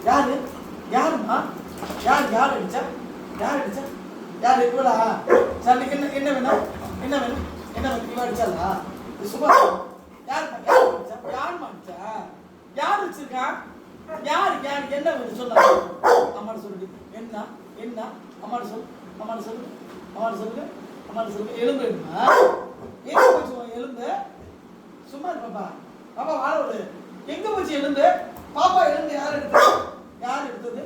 யாரு யாருமா யார் அடிச்சா யார் இவளா சாருக்கு என்ன வேணும் இவ அடிச்சாலா சும்மா யாருமா அடிச்சா யார் வச்சிருக்கா யார் என்ன வேணும் சொல்ல அம்மாட்ட சொல்லு என்ன அம்மாட்ட சொல்லு எலும்பு வேணுமா எங்க போச்சு எலும்பு சும்மா இரு பாப்பா வாழ விடு எங்க போச்சு எலும்பு பாப்பா எலும்பு யார் எடுத்தது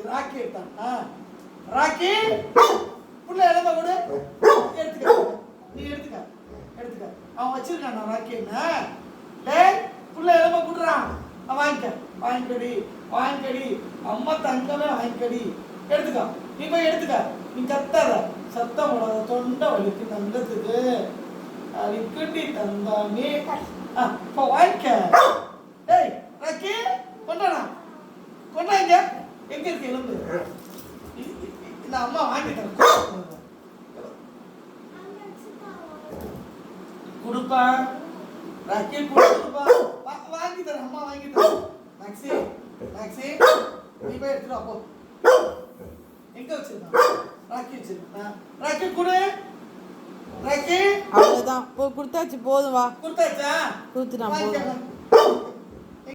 ராக்கி எடுத்தான் ராக்கி புள்ள எலும்ப கொடு எடுத்துக்க அவன் வச்சிருக்கான் ராக்கி என்ன டேய் புள்ள எலும்ப குடுறான் வாங்கிக்கடி அம்மா தங்கமே வாங்கிக்கடி எடுத்துக்க நீ போய் எடுத்துக்க நீ கத்தாத சத்தம் போடாத தொண்டை வலிக்கு தந்ததுக்கு அதுக்குட்டி தந்தாமே இப்போ வாங்கிக்க டேய் ராக்கி கொண்டாங்க எங்க இருக்கு எலும்பு இந்த அம்மா வாங்கி தரேன் கொடுப்பா ராக்கி கொடுப்பா வாங்கி தரேன் அம்மா வாங்கி தரேன் மேக்ஸி நீ போய் எடுத்துட்டு அப்போ எங்க வச்சிருக்கான் ராக்கி கொடு ராக்கி அவ்வளவுதான் கொடுத்தாச்சு போதும் வா கொடுத்தாச்சா கொடுத்துட்டான் போதும்